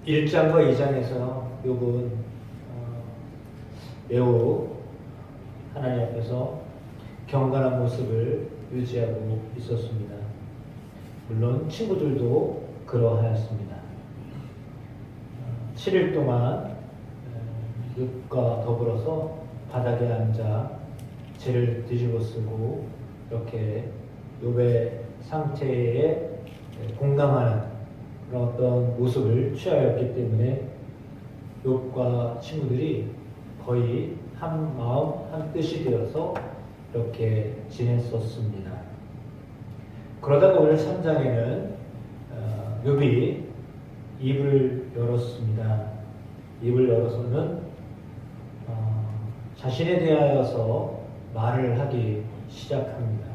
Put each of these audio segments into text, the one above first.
1장과 2장에서 욥은 매우 하나님 앞에서 경건한 모습을 유지하고 있었습니다. 물론 친구들도 그러하였습니다. 7일 동안 욥과 더불어서 바닥에 앉아 죄를 뒤집어쓰고 이렇게 욥의 상태에 공감하는 그런 어떤 모습을 취하였기 때문에 욥과 친구들이 거의 한 마음 한 뜻이 되어서 이렇게 지냈었습니다. 그러다가 오늘 3장에는 욥이 입을 열었습니다. 입을 열어서는 자신에 대하여서 말을 하기 시작합니다.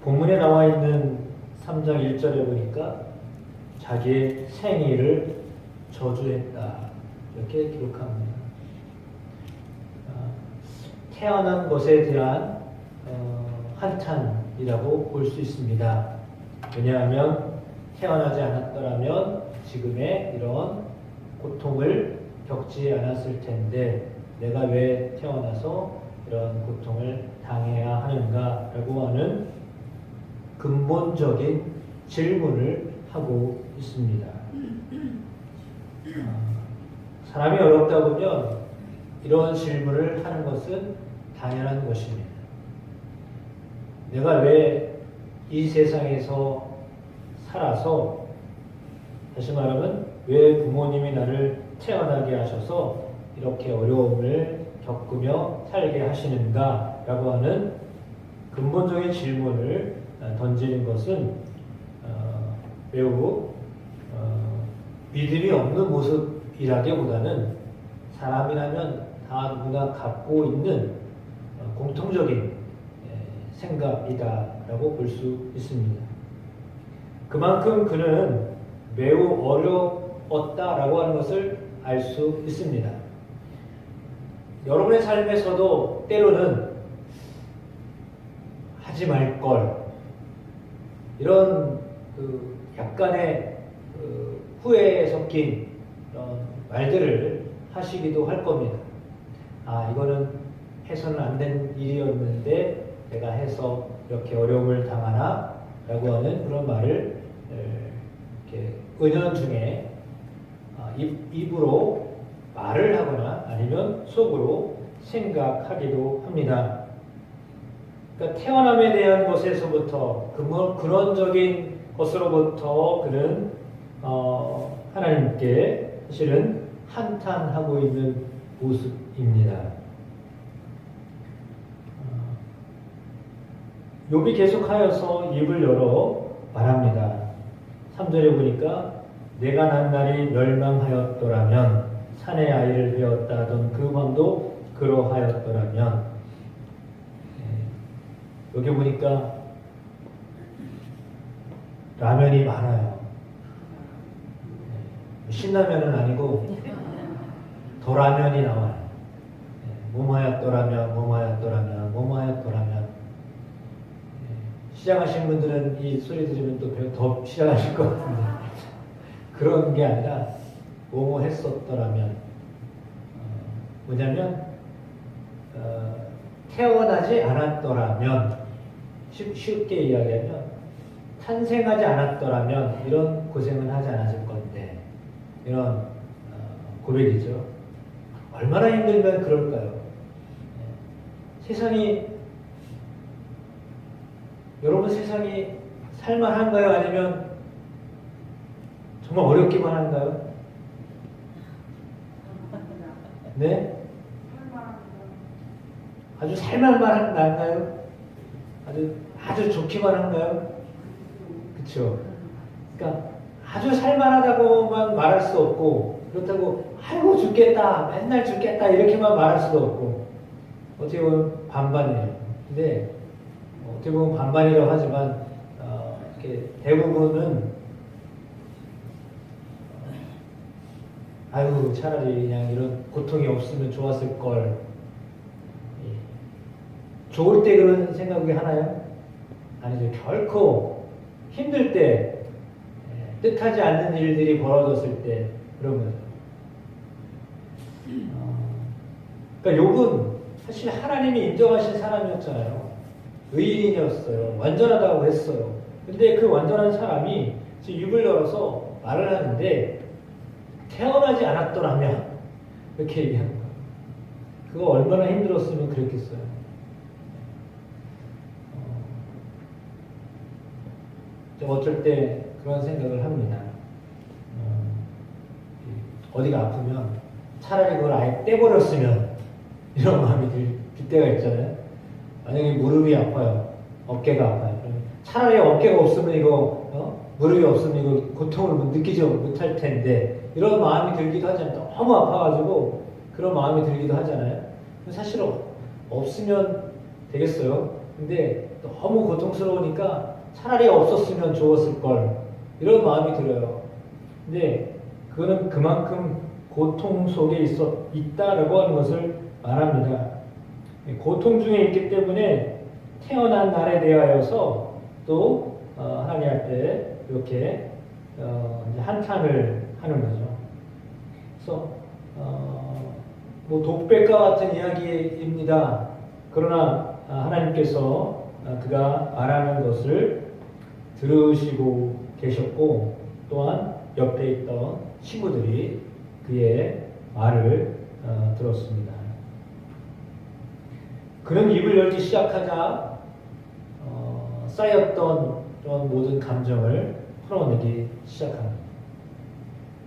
본문에 나와 있는 3장 1절에 보니까 자기의 생일을 저주했다 이렇게 기록합니다. 태어난 것에 대한 한탄이라고 볼 수 있습니다. 왜냐하면 태어나지 않았더라면 지금의 이런 고통을 겪지 않았을 텐데 내가 왜 태어나서 이런 고통을 당해야 하는가라고 하는 근본적인 질문을 하고 있습니다. 사람이 어렵다 보면 이런 질문을 하는 것은 당연한 것입니다. 내가 왜 이 세상에서 살아서, 다시 말하면 왜 부모님이 나를 태어나게 하셔서 이렇게 어려움을 겪으며 살게 하시는가 라고 하는 근본적인 질문을 던지는 것은 매우 믿음이 없는 모습이라기보다는 사람이라면 다 누구나 갖고 있는 공통적인 생각이다라고 볼 수 있습니다. 그만큼 그는 매우 어려웠다라고 하는 것을 알 수 있습니다. 여러분의 삶에서도 때로는 하지 말 걸 이런 약간의 후회에 섞인 그런 말들을 하시기도 할 겁니다. 이거는 해서는 안 된 일이었는데 내가 해서 이렇게 어려움을 당하나? 라고 하는 그런 말을 이렇게 은연중에 입으로 말을 하거나 아니면 속으로 생각하기도 합니다. 그러니까 태어남에 대한 것에서부터 근원적인 것으로부터 그는 하나님께 사실은 한탄하고 있는 모습입니다. 욥이 계속하여서 입을 열어 말합니다. 3절에 보니까 내가 난 날이 멸망하였더라면 산의 아이를 베었다 하던 그 밤도 그러하였더라면 여기 보니까 라면이 많아요. 신라면은 아니고 도라면이 나와요. 뭐뭐하였더라면 뭐뭐하였더라면 뭐뭐하였더라면 시작하신 분들은 이 소리 들으면 또 더 시작하실 것 같은데 그런 게 아니라 뭐뭐 했었더라면 뭐냐면 태어나지 않았더라면 쉽게 이야기하면 탄생하지 않았더라면 이런 고생은 하지 않았을 건데 이런 고백이죠. 얼마나 힘들면 그럴까요? 여러분 세상이 살만한가요? 아니면 정말 어렵기만 한가요? 네? 아주 살만만 한가요? 아주 좋기만 한가요? 그쵸? 그러니까 아주 살만하다고만 말할 수 없고 그렇다고 아이고 죽겠다 맨날 죽겠다 이렇게만 말할 수도 없고 어떻게 보면 반반이에요. 근데 어떻게 보면 반반이라고 하지만 이렇게 대부분은 아유 차라리 그냥 이런 고통이 없으면 좋았을 걸. 좋을 때 그런 생각이 하나요? 아니죠. 결코 힘들 때 뜻하지 않는 일들이 벌어졌을 때 그런 거죠. 그러니까 욥은 사실 하나님이 인정하신 사람이었잖아요. 의인이었어요. 완전하다고 했어요. 근데 그 완전한 사람이 지금 입을 열어서 말을 하는데 태어나지 않았더라면 이렇게 얘기하는 거예요. 그거 얼마나 힘들었으면 그랬겠어요. 어쩔 때 그런 생각을 합니다. 어디가 아프면 차라리 그걸 아예 떼버렸으면 이런 마음이 들 때가 있잖아요. 만약에 무릎이 아파요. 어깨가 아파요. 차라리 어깨가 없으면 무릎이 없으면 이거 고통을 느끼지 못할 텐데 이런 마음이 들기도 하잖아요. 너무 아파가지고 그런 마음이 들기도 하잖아요. 사실 없으면 되겠어요. 근데 너무 고통스러우니까 차라리 없었으면 좋았을 걸 이런 마음이 들어요. 근데 그거는 그만큼 고통 속에 있다라고 하는 것을 말합니다. 고통 중에 있기 때문에 태어난 날에 대하여서 또 하나님한테 이렇게 한탄을 하는 거죠. 그래서 뭐 독백과 같은 이야기입니다. 그러나 하나님께서 그가 말하는 것을 들으시고 계셨고 또한 옆에 있던 친구들이 그의 말을 들었습니다. 그는 입을 열기 시작하자 쌓였던 그런 모든 감정을 풀어내기 시작합니다.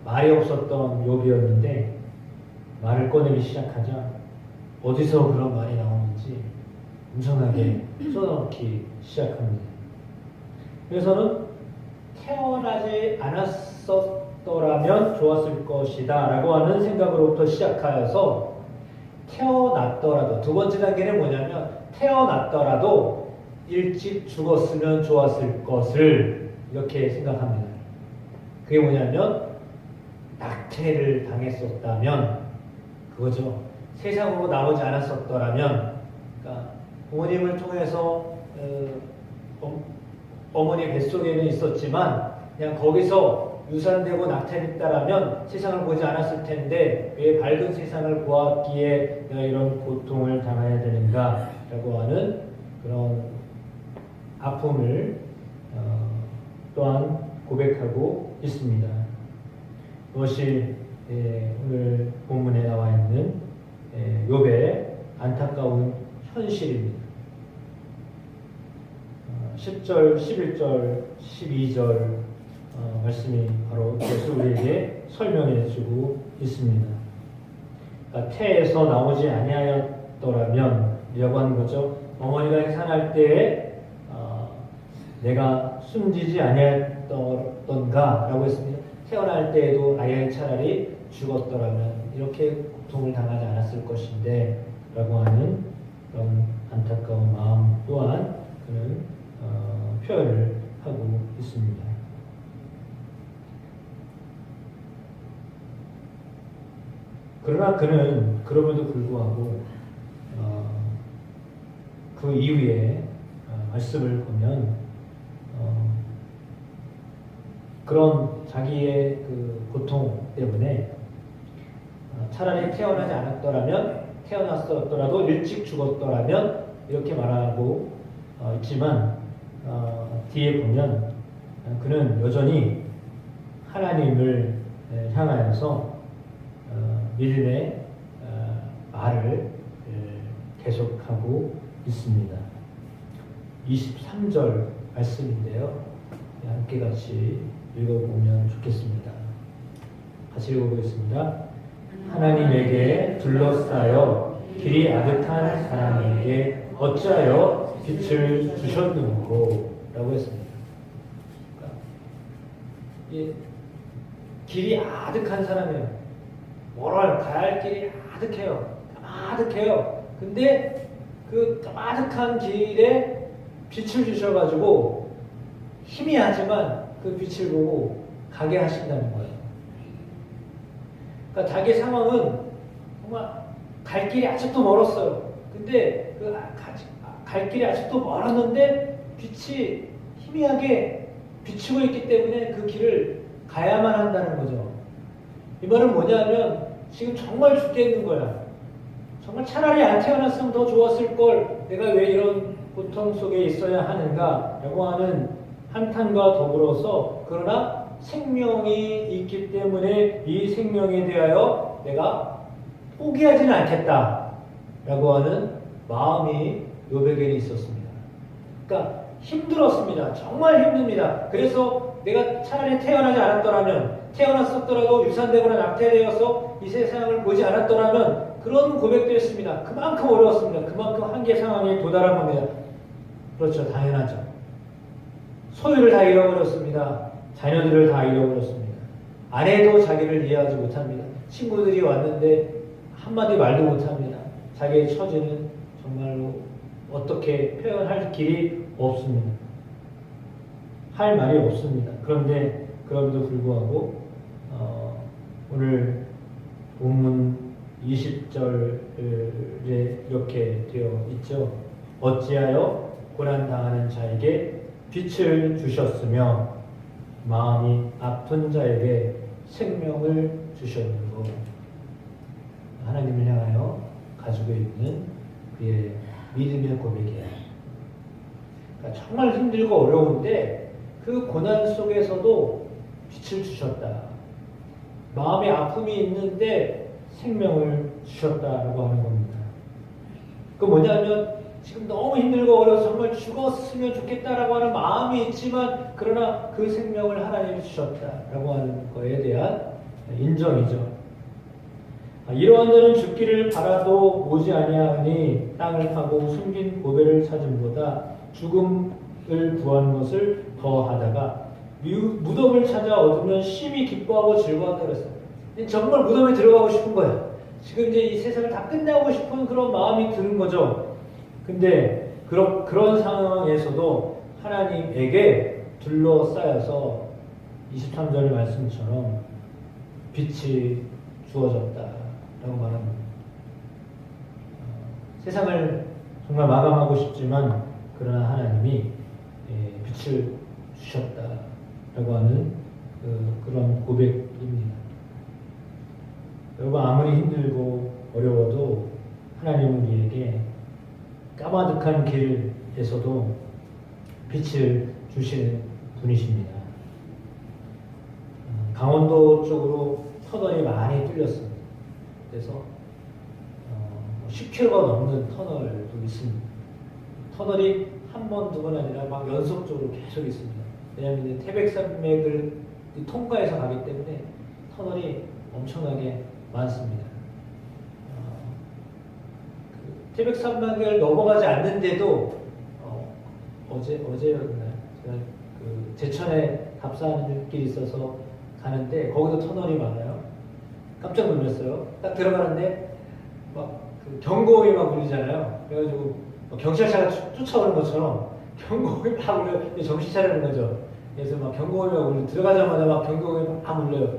말이 없었던 욥이었는데 말을 꺼내기 시작하자 어디서 그런 말이 나오는지 엄청나게 쏟아놓기 시작합니다. 그래서는 태어나지 않았었더라면 좋았을 것이다 라고 하는 생각으로부터 시작하여서 태어났더라도 두 번째 단계는 뭐냐면 태어났더라도 일찍 죽었으면 좋았을 것을 이렇게 생각합니다. 그게 뭐냐면 낙태를 당했었다면 그거죠. 세상으로 나오지 않았었더라면 그러니까 부모님을 통해서 어머니 뱃속에는 있었지만 그냥 거기서 유산되고 낙태됐다라면 세상을 보지 않았을 텐데 왜 밝은 세상을 보았기에 내가 이런 고통을 당해야 되는가 라고 하는 그런 아픔을 또한 고백하고 있습니다. 그것이 오늘 본문에 나와 있는 욥의 안타까운 현실입니다. 10절, 11절, 12절 말씀이 바로 그것을 우리에게 설명해 주고 있습니다. 그러니까 태에서 나오지 아니하였더라면 이라고 하는 거죠. 어머니가 생산할 때에 내가 숨지지 아니하였던가 라고 했습니다. 태어날 때에도 아예 차라리 죽었더라면 이렇게 고통을 당하지 않았을 것인데 라고 하는 그런 안타까운 마음 또한 그는 표현을 하고 있습니다. 그러나 그는 그럼에도 불구하고 그 이후에 말씀을 보면 그런 자기의 그 고통 때문에 차라리 태어나지 않았더라면 태어났었더라도 일찍 죽었더라면 이렇게 말하고 있지만 뒤에 보면 그는 여전히 하나님을 향하여서 믿음의 말을 계속하고 있습니다. 23절 말씀인데요. 함께 같이 읽어보면 좋겠습니다. 같이 읽어보겠습니다. 하나님에게 둘러싸여 길이 아득한 사람에게 어찌하여 빛을 주셨는고 라고 했습니다. 그러니까 길이 아득한 사람이에요. 멀어요. 가야 할 길이 아득해요. 까마득해요. 근데 그 까마득한 길에 빛을 주셔가지고 희미하지만 그 빛을 보고 가게 하신다는 거예요. 그러니까 자기 상황은 정말 갈 길이 아직도 멀었어요. 근데 그 갈 길이 아직도 멀었는데 빛이 희미하게 비추고 있기 때문에 그 길을 가야만 한다는 거죠. 이 말은 뭐냐면 지금 정말 죽겠는 거야. 정말 차라리 안 태어났으면 더 좋았을 걸 내가 왜 이런 고통 속에 있어야 하는가 라고 하는 한탄과 더불어서 그러나 생명이 있기 때문에 이 생명에 대하여 내가 포기하지는 않겠다 라고 하는 마음이 욥에게 있었습니다. 그러니까 힘들었습니다. 정말 힘듭니다. 그래서 내가 차라리 태어나지 않았더라면, 태어났었더라도 유산되거나 낙태되어서 이 세상을 보지 않았더라면 그런 고백도 했습니다. 그만큼 어려웠습니다. 그만큼 한계 상황에 도달한 겁니다. 그렇죠. 당연하죠. 소유를 다 잃어버렸습니다. 자녀들을 다 잃어버렸습니다. 아내도 자기를 이해하지 못합니다. 친구들이 왔는데 한마디 말도 못합니다. 자기의 처지는 정말로 어떻게 표현할 길이 없습니다. 할 말이 없습니다. 그런데 그럼에도 불구하고 오늘 본문 20절에 이렇게 되어 있죠. 어찌하여 고난당하는 자에게 빛을 주셨으며 마음이 아픈 자에게 생명을 주셨는고. 하나님을 향하여 가지고 있는 그의 믿음의 고백이에요. 그러니까 정말 힘들고 어려운데 그 고난 속에서도 빛을 주셨다. 마음의 아픔이 있는데 생명을 주셨다라고 하는 겁니다. 그 뭐냐면 지금 너무 힘들고 어려워서 정말 죽었으면 좋겠다라고 하는 마음이 있지만 그러나 그 생명을 하나님이 주셨다라고 하는 것에 대한 인정이죠. 이러한 자는 죽기를 바라도 오지 아니하니 땅을 파고 숨긴 보배를 찾음보다 죽음을 구하는 것을 더하다가 무덤을 찾아 얻으면 심히 기뻐하고 즐거워한다 그랬어요. 정말 무덤에 들어가고 싶은 거야. 지금 이제 이 세상을 다 끝내고 싶은 그런 마음이 드는 거죠. 근데 그런 상황에서도 하나님에게 둘러싸여서 23절 말씀처럼 빛이 주어졌다라고 말합니다. 세상을 정말 마감하고 싶지만 그러나 하나님이 빛을 주셨다라고 하는 그런 고백입니다. 여러분 아무리 힘들고 어려워도 하나님은 우리에게 까마득한 길에서도 빛을 주시는 분이십니다. 강원도 쪽으로 터널이 많이 뚫렸습니다. 그래서 10km가 넘는 터널도 있습니다. 터널이 한 번, 두 번 아니라 막 연속적으로 계속 있습니다. 왜냐하면 태백산맥을 통과해서 가기 때문에 터널이 엄청나게 많습니다. 태백산맥을 넘어가지 않는데도 어제였나요? 제가 그 제천에 답사하는 길이 있어서 가는데 거기도 터널이 많아요. 깜짝 놀랐어요. 딱 들어가는데 막 그 경고음이 막 울리잖아요. 그래가지고 경찰차가 쫓아오는 것처럼 경고음이 막 울려요. 정신 차리는 거죠. 그래서 막 경고음이 막 울려 들어가자마자 막 경고음이 막 울려요.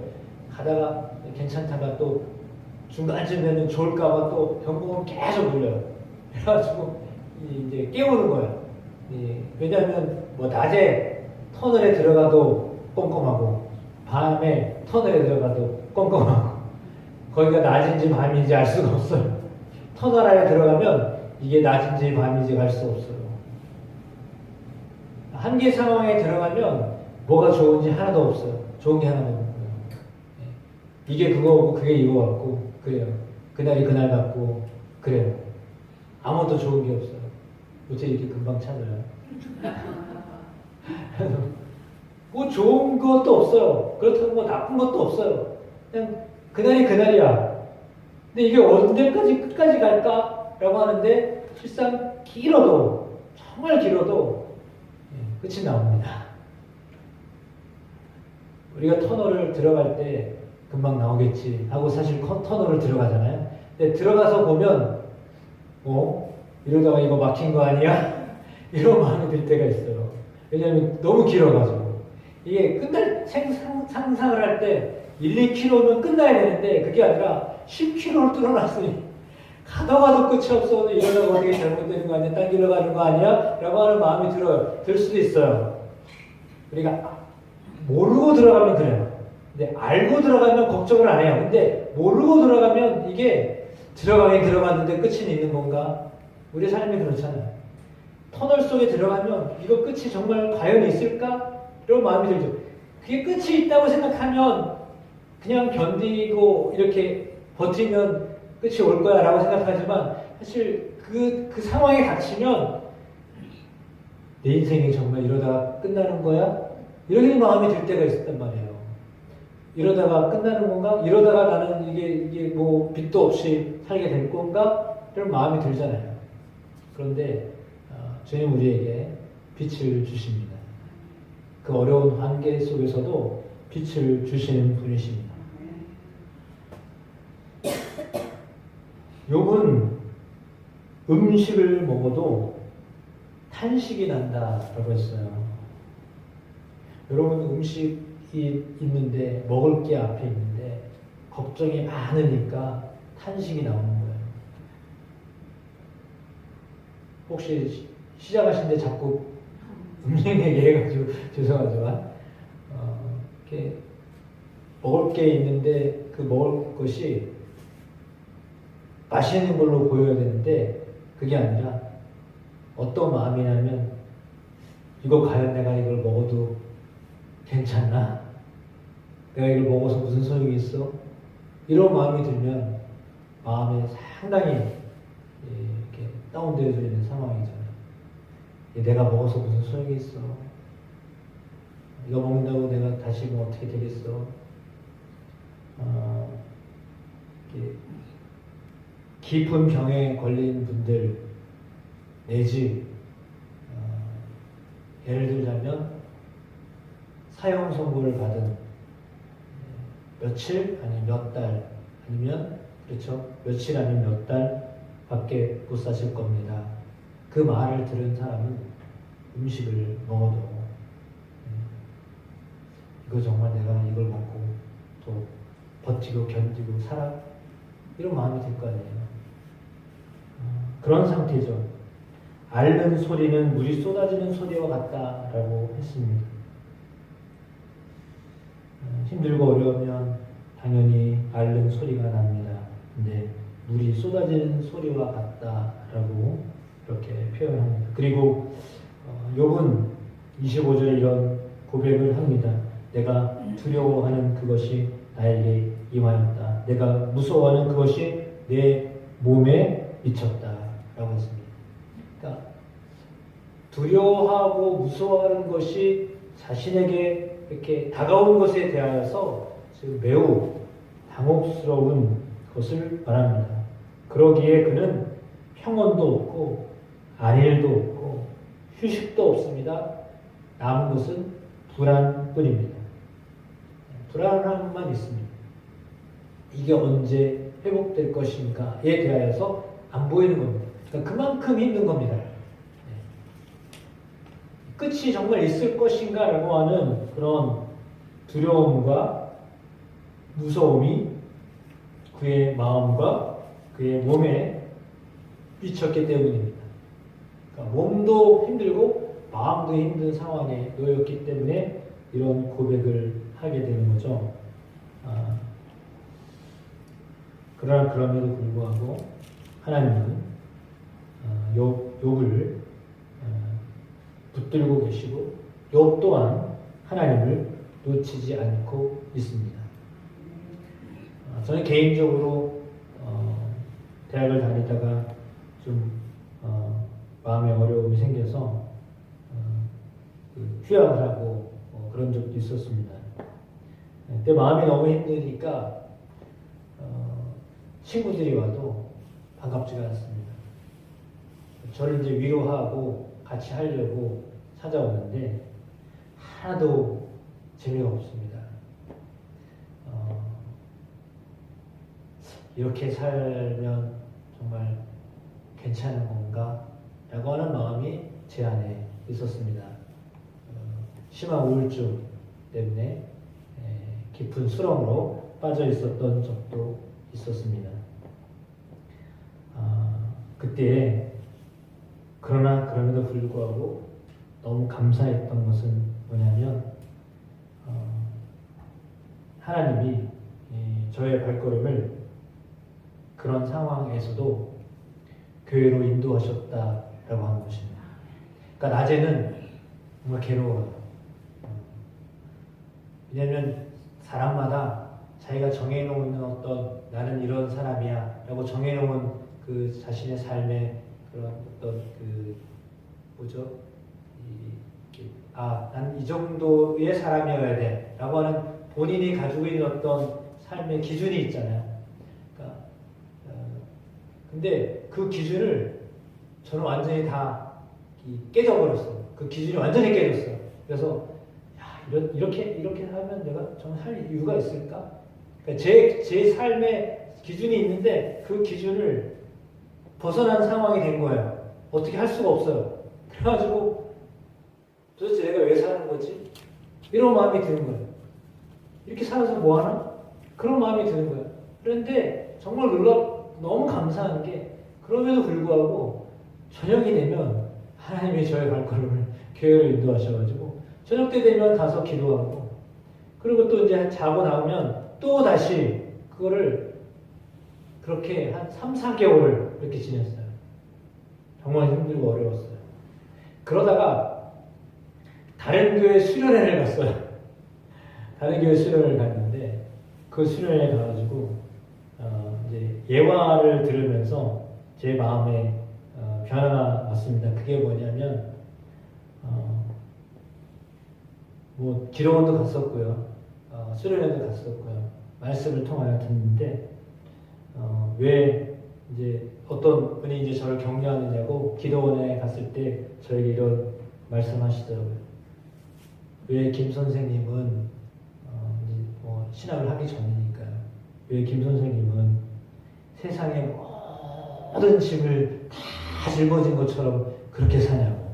가다가 괜찮다가 또 중간쯤 되면 좋을까봐 또 경고음 계속 울려요. 그래가지고 이제 깨우는 거예요. 왜냐하면 뭐 낮에 터널에 들어가도 껌껌하고 밤에 터널에 들어가도 껌껌하고 거기가 낮인지 밤인지 알 수가 없어요. 터널 안에 들어가면 이게 낮인지 밤인지 알 수 없어요. 한계 상황에 들어가면 뭐가 좋은지 하나도 없어요. 좋은 게 하나도 없고요. 이게 그거고 그게 이거 같고 그래요. 그날이 그날 같고 그래요. 아무것도 좋은 게 없어요. 어떻게 이렇게 금방 찾아요? 뭐 좋은 것도 없어요. 그렇다고 뭐 나쁜 것도 없어요. 그냥 그날이 그날이야. 근데 이게 언제까지 끝까지 갈까? 라고 하는데 실상 길어도 정말 길어도 끝이 나옵니다. 우리가 터널을 들어갈 때 금방 나오겠지 하고 사실 터널을 들어가잖아요. 근데 들어가서 보면 이러다가 이거 막힌 거 아니야? 이런 마음이 들 때가 있어요. 왜냐하면 너무 길어가지고 이게 끝날 상상을 할 때 1, 2km면 끝나야 되는데 그게 아니라 10km를 뚫어놨으니 가도 끝이 없어. 이러다가 어떻게 잘못되는 거 아니야? 딴 길로 가는 거 아니야? 라고 하는 마음이 들 수도 있어요. 우리가 모르고 들어가면 그래요. 근데 알고 들어가면 걱정을 안 해요. 근데 모르고 들어가면 이게 들어가긴 들어갔는데 끝이 있는 건가? 우리 삶이 그렇잖아요. 터널 속에 들어가면 이거 끝이 정말 과연 있을까? 이런 마음이 들죠. 그게 끝이 있다고 생각하면 그냥 견디고 이렇게 버티면 끝이 올 거야 라고 생각하지만 사실 그 상황에 닥치면 내 인생이 정말 이러다가 끝나는 거야? 이런 마음이 들 때가 있었단 말이에요. 이러다가 끝나는 건가? 이러다가 나는 이게 뭐 빚도 없이 살게 될 건가? 이런 마음이 들잖아요. 그런데 주님 우리에게 빛을 주십니다. 그 어려운 환경 속에서도 빛을 주시는 분이십니다. 욥은 음식을 먹어도 탄식이 난다라고 했어요. 여러분 음식이 있는데 먹을 게 앞에 있는데 걱정이 많으니까 탄식이 나오는 거예요. 혹시 시작하신데 자꾸 음식 얘기해가지고 죄송하지만 이렇게 먹을 게 있는데 그 먹을 것이 맛있는 걸로 보여야 되는데 그게 아니라 어떤 마음이냐면 이거 과연 내가 이걸 먹어도 괜찮나? 내가 이걸 먹어서 무슨 소용이 있어? 이런 마음이 들면 마음에 상당히 이렇게 다운되어져 있는 상황이잖아요. 내가 먹어서 무슨 소용이 있어? 이거 먹는다고 내가 다시 뭐 어떻게 되겠어? 깊은 병에 걸린 분들 내지 예를 들자면 사형 선고를 받은 며칠 아니면 몇 달 아니면 그렇죠 며칠 아니면 몇 달밖에 못 사실 겁니다. 그 말을 들은 사람은 음식을 먹어도 이거 정말 내가 이걸 먹고 또 버티고 견디고 살아? 이런 마음이 들 거 아니에요. 그런 상태죠. 앓는 소리는 물이 쏟아지는 소리와 같다라고 했습니다. 힘들고 어려우면 당연히 앓는 소리가 납니다. 근데 물이 쏟아지는 소리와 같다라고 이렇게 표현합니다. 그리고 욥은 25절에 이런 고백을 합니다. 내가 두려워하는 그것이 나에게 임하였다. 내가 무서워하는 그것이 내 몸에 미쳤다라고 했습니다. 그러니까 두려워하고 무서워하는 것이 자신에게 이렇게 다가온 것에 대하여서 지금 매우 당혹스러운 것을 말합니다. 그러기에 그는 평온도 없고 안일도 없고 휴식도 없습니다. 남은 것은 불안뿐입니다. 불안함만 있습니다. 이게 언제 회복될 것인가에 대하여서 안 보이는 겁니다. 그러니까 그만큼 힘든 겁니다. 끝이 정말 있을 것인가 라고 하는 그런 두려움과 무서움이 그의 마음과 그의 몸에 미쳤기 때문입니다. 그러니까 몸도 힘들고 마음도 힘든 상황에 놓였기 때문에 이런 고백을 하게 되는 거죠. 그러나 그럼에도 불구하고 하나님은 욥을 붙들고 계시고 욥 또한 하나님을 놓치지 않고 있습니다. 저는 개인적으로 대학을 다니다가 좀 마음에 어려움이 생겨서 휴학을 하고 그런 적도 있었습니다. 그때 마음이 너무 힘드니까 친구들이 와도 반갑지가 않습니다. 저를 이제 위로하고 같이 하려고 찾아오는데 하나도 재미가 없습니다. 이렇게 살면 정말 괜찮은 건가? 라고 하는 마음이 제 안에 있었습니다. 심한 우울증 때문에 깊은 수렁으로 빠져 있었던 적도 있었습니다. 그때 그러나 그럼에도 불구하고 너무 감사했던 것은 뭐냐면 하나님이 저의 발걸음을 그런 상황에서도 교회로 인도하셨다라고 하는 것입니다. 그러니까 낮에는 정말 괴로워요. 왜냐하면 사람마다 자기가 정해놓은 어떤 나는 이런 사람이야 라고 정해놓은 그 자신의 삶의 그런 어떤 그 뭐죠? 난 이 정도의 사람이어야 돼 라고 하는 본인이 가지고 있는 어떤 삶의 기준이 있잖아요. 그러니까 근데 그 기준을 저는 완전히 다 깨져버렸어요. 그 기준이 완전히 깨졌어요. 그래서 이렇게 하면 내가 정말 살 이유가 있을까? 그러니까 제 삶의 기준이 있는데 그 기준을 벗어난 상황이 된 거예요. 어떻게 할 수가 없어요. 그래가지고 도대체 내가 왜 사는 거지? 이런 마음이 드는 거예요. 이렇게 살아서 뭐 하나? 그런 마음이 드는 거예요. 그런데 정말 너무 감사한 게 그럼에도 불구하고 저녁이 되면 하나님이 저의 발걸음을 교회로 인도하셔가지고 저녁 때 되면 가서 기도하고 그리고 또 이제 자고 나오면 또 다시 그거를 그렇게 한 3, 4개월을 이렇게 지냈어요. 정말 힘들고 어려웠어요. 그러다가 다른 교회 수련회를 갔어요. 다른 교회 수련회를 갔는데 그 수련회에 가가지고 이제 예화를 들으면서 제 마음에 변화가 왔습니다. 그게 뭐냐면 뭐 기도원도 갔었고요, 수련회도 갔었고요, 말씀을 통하여 듣는데 왜 이제 어떤 분이 이제 저를 격려하느냐고 기도원에 갔을 때 저에게 이런 말씀하시더라고요. 왜 김 선생님은 신학을 하기 전이니까요. 왜 김 선생님은 세상의 모든 짐을 다 짊어진 것처럼 그렇게 사냐고.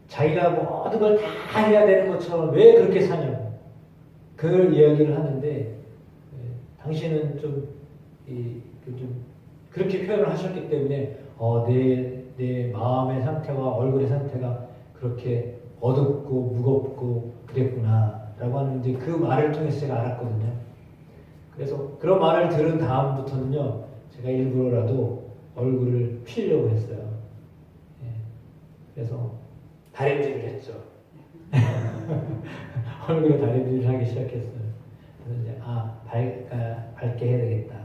자기가 모든 걸 다 해야 되는 것처럼 왜 그렇게 사냐고. 그걸 이야기를 하는데 당신은 좀 그렇게 표현을 하셨기 때문에 내 마음의 상태와 얼굴의 상태가 그렇게 어둡고 무겁고 그랬구나 라고 하는 이제 그 말을 통해서 제가 알았거든요. 그래서 그런 말을 들은 다음부터는요, 제가 일부러라도 얼굴을 피려고 했어요. 그래서 다림질을 했죠. 얼굴에 다림질을 하기 시작했어요. 그래서 이제 밝게 해야 되겠다.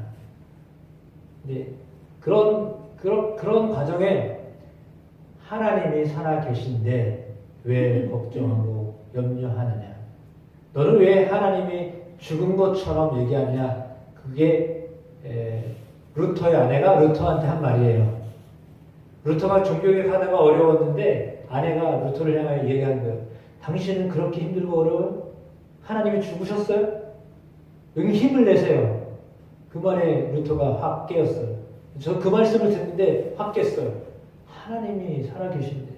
근데 그런 과정에 하나님이 살아 계신데 왜 걱정하고 염려하느냐? 너는 왜 하나님이 죽은 것처럼 얘기하냐? 그게 루터의 아내가 루터한테 한 말이에요. 루터가 종교개혁 하다가 어려웠는데 아내가 루터를 향하여 얘기한 거예요. 당신은 그렇게 힘들고 어려워요? 하나님이 죽으셨어요? 응, 힘을 내세요. 그 말에 루터가 확 깨었어요. 저 그 말씀을 듣는데 확 깼어요. 하나님이 살아계신데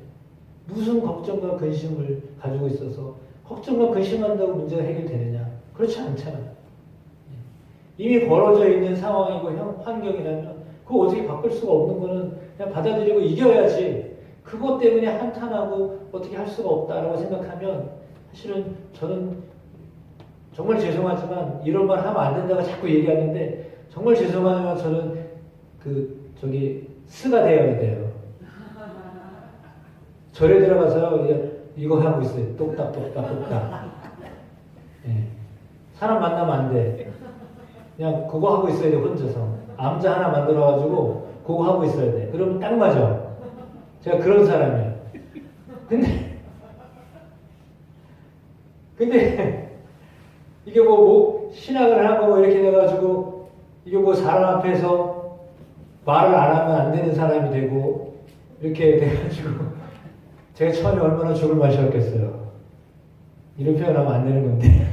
무슨 걱정과 근심을 가지고 있어서 걱정과 근심한다고 문제가 해결되느냐? 그렇지 않잖아요. 이미 벌어져 있는 상황이고 환경이라면 그거 어떻게 바꿀 수가 없는 거는 그냥 받아들이고 이겨야지. 그것 때문에 한탄하고 어떻게 할 수가 없다라고 생각하면 사실은 저는 정말 죄송하지만 이런 말 하면 안 된다고 자꾸 얘기하는데 정말 죄송하지만 저는 스가 되어야 돼요. 절에 들어가서 이거 하고 있어요. 똑딱똑딱. 사람 만나면 안 돼. 그냥 그거 하고 있어야 돼, 혼자서. 암자 하나 만들어가지고 그거 하고 있어야 돼. 그러면 딱 맞아. 제가 그런 사람이에요. 근데 이게 신학을 하고 이렇게 돼가지고 이게 사람 앞에서 말을 안 하면 안 되는 사람이 되고 이렇게 돼가지고 제가 처음에 얼마나 죽을 맛이었겠어요. 이런 표현하면 안 되는 건데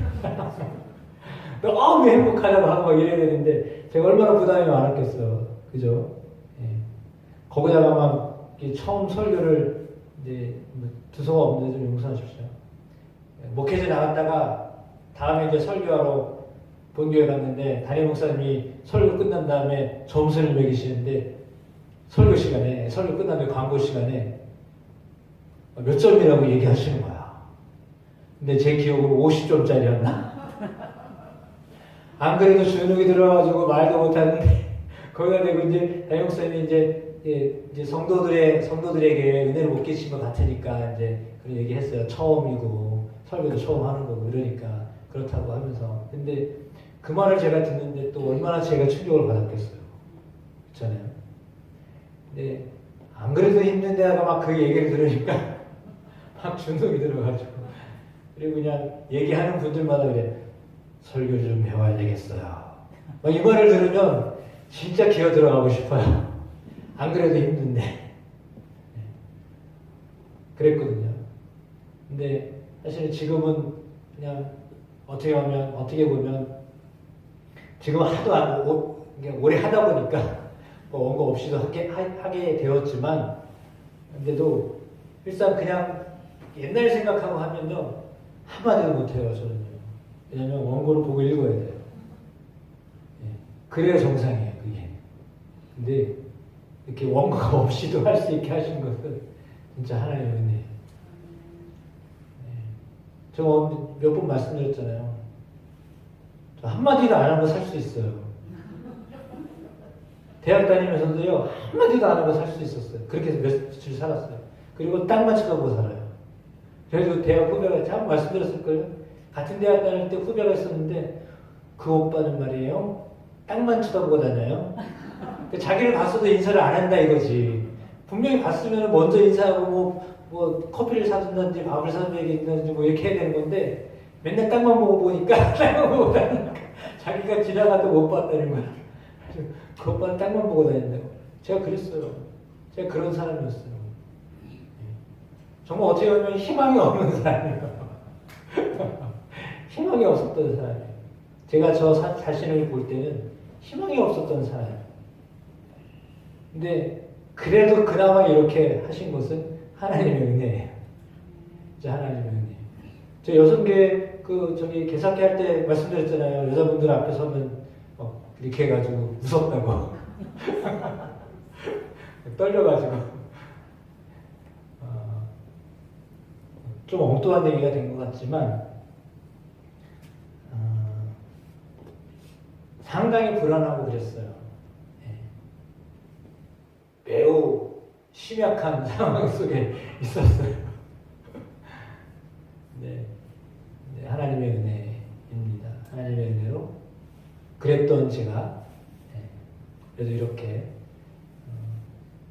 너무 행복하다고 하고 이래야 되는데 제가 얼마나 부담이 많았겠어요. 그죠? 거기다가 막 처음 설교를 이제 두서가 없는데 좀 용서하십시오. 목회제 나갔다가 다음에 이제 설교하러 본교회 갔는데 담임 목사님이 설교 끝난 다음에 점수를 매기시는데 설교 끝난 다음에 광고 시간에 몇 점이라고 얘기하시는 거야. 근데 제 기억으로 50점짜리였나? 안 그래도 주눅이 들어가지고 말도 못하는데 거기다 대고 이제 담임목사님이 이제 성도들에게 은혜를 못 끼친 것 같으니까 이제 그런 얘기 했어요. 처음이고 설교도 처음 하는 거고 이러니까 그렇다고 하면서. 근데 그 말을 제가 듣는데 또 얼마나 제가 충격을 받았겠어요. 그렇잖아요. 근데 안 그래도 힘든데 하가 막 그 얘기를 들으니까 막 주눅이 들어가지고. 그리고 그냥 얘기하는 분들마다 그래. 설교 좀 배워야 되겠어요. 막 이 말을 들으면 진짜 기어 들어가고 싶어요. 안 그래도 힘든데. 그랬거든요. 근데 사실 지금은 그냥 어떻게 보면 지금 하도 오래 하다 보니까 뭐 원고 없이도 하게 되었지만, 근데도 일단 그냥 옛날 생각하고 하면요 한마디도 못해요 저는요. 왜냐면 원고를 보고 읽어야 돼요. 그래야 정상이에요 그게. 근데 이렇게 원고가 없이도 할 수 있게 하신 것은 진짜 하나님의 은혜예요. 제가 몇 번 말씀드렸잖아요. 저 한마디도 안 하고 살 수 있어요. 대학 다니면서도요 한마디도 안 하고 살 수 있었어요. 그렇게 해서 며칠 살았어요. 그리고 땅만 쳐다보고 살아요. 그래도 대학 후배가 참 말씀드렸을걸요. 같은 대학 다닐 때 후배가 있었는데 그 오빠는 말이에요 땅만 쳐다보고 다녀요. 자기를 봤어도 인사를 안 한다 이거지. 분명히 봤으면 먼저 인사하고 뭐 커피를 사준다든지 밥을 사준다든지 뭐 이렇게 해야 되는 건데 맨날 땅만 보고 보니까 땅만 보고 다니니까 자기가 지나가도 못 봤다는 거야. 그 오빠는 땅만 보고 다닌다고. 제가 그랬어요. 제가 그런 사람이었어요. 정말 어떻게 보면 희망이 없는 사람이에요. 희망이 없었던 사람이에요. 제가 저 자신을 볼 때는 희망이 없었던 사람이에요. 근데 그래도 그나마 이렇게 하신 것은 하나님의 은혜예요. 진짜 하나님의 은혜예요. 저 여성계 개사케 할 때 말씀드렸잖아요. 여자분들 앞에 서면 이렇게 해가지고 무섭다고 떨려가지고 좀 엉뚱한 얘기가 된 것 같지만 상당히 불안하고 그랬어요. 매우 심약한 상황 속에 있었어요. 네, 하나님의 은혜입니다. 하나님의 은혜로 그랬던 제가 그래도 이렇게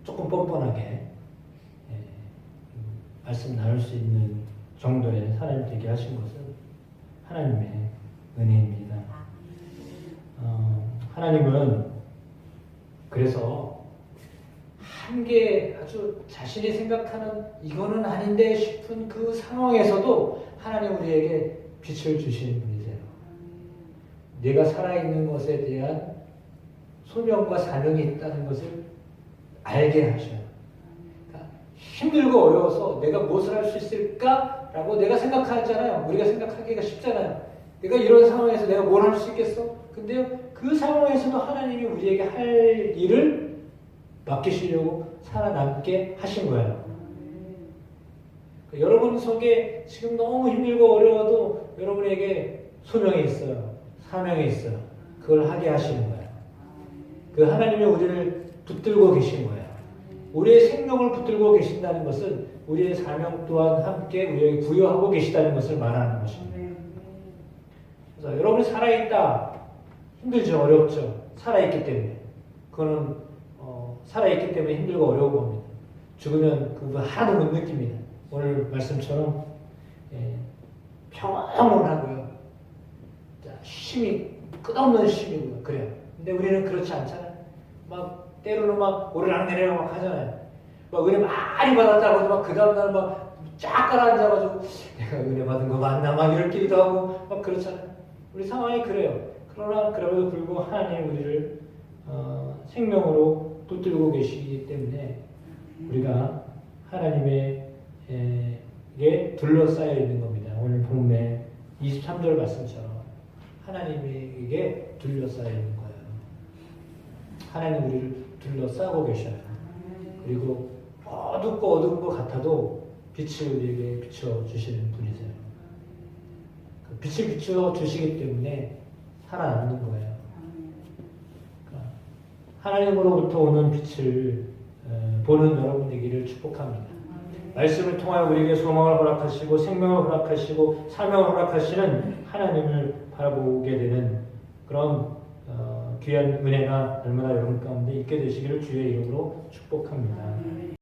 조금 뻔뻔하게 말씀 나눌 수 있는 정도의 사람이 되게 하신 것은 하나님의 은혜입니다. 하나님은 그래서 한계 아주 자신이 생각하는 이거는 아닌데 싶은 그 상황에서도 하나님 우리에게 빛을 주시는 분이세요. 내가 살아있는 것에 대한 소명과 사명이 있다는 것을 알게 하셔요. 그러니까 힘들고 어려워서 내가 무엇을 할 수 있을까라고 내가 생각하잖아요. 우리가 생각하기가 쉽잖아요. 내가 이런 상황에서 내가 뭘 할 수 있겠어? 근데요, 그 상황에서도 하나님이 우리에게 할 일을 맡기시려고 살아남게 하신 거예요. 그러니까 여러분 속에 지금 너무 힘들고 어려워도 여러분에게 소명이 있어요. 사명이 있어요. 그걸 하게 하시는 거예요. 그 하나님이 우리를 붙들고 계신 거예요. 우리의 생명을 붙들고 계신다는 것은 우리의 사명 또한 함께 우리에게 부여하고 계시다는 것을 말하는 것입니다. 그래서 여러분이 살아있다. 힘들죠. 어렵죠. 살아있기 때문에. 그거는 살아있기 때문에 힘들고 어려운 겁니다. 죽으면 그거 하나도 못 느낍니다. 오늘 말씀처럼 평온하고요. 힘이 끝없는 힘이고요. 그래요. 근데 우리는 그렇지 않잖아요. 막 때로는 막 오르락내리락 막 하잖아요. 막 은혜 많이 받았다고 막 그 다음날 막 쫙 가라앉아가지고 내가 은혜 받은 거 맞나 막 이럴기도 하고 막 그렇잖아요. 우리 상황이 그래요. 그러나 그럼에도 불구하고 하나님 우리를 생명으로 붙들고 계시기 때문에 우리가 하나님에게 둘러싸여 있는 겁니다. 오늘 본문의 23절 말씀처럼 하나님에게 둘러싸여 있는 거예요. 하나님 우리를 둘러싸고 계셔요. 그리고 어둡고 어두운 것 같아도 빛을 우리에게 비춰주시는 분이세요. 빛을 비추어 주시기 때문에 살아남는 거예요. 그러니까 하나님으로부터 오는 빛을 보는 여러분 되기를 축복합니다. 말씀을 통하여 우리에게 소망을 허락하시고 생명을 허락하시고 사명을 허락하시는 하나님을 바라보게 되는 그런 귀한 은혜가 얼마나 여러분 가운데 있게 되시기를 주의 이름으로 축복합니다.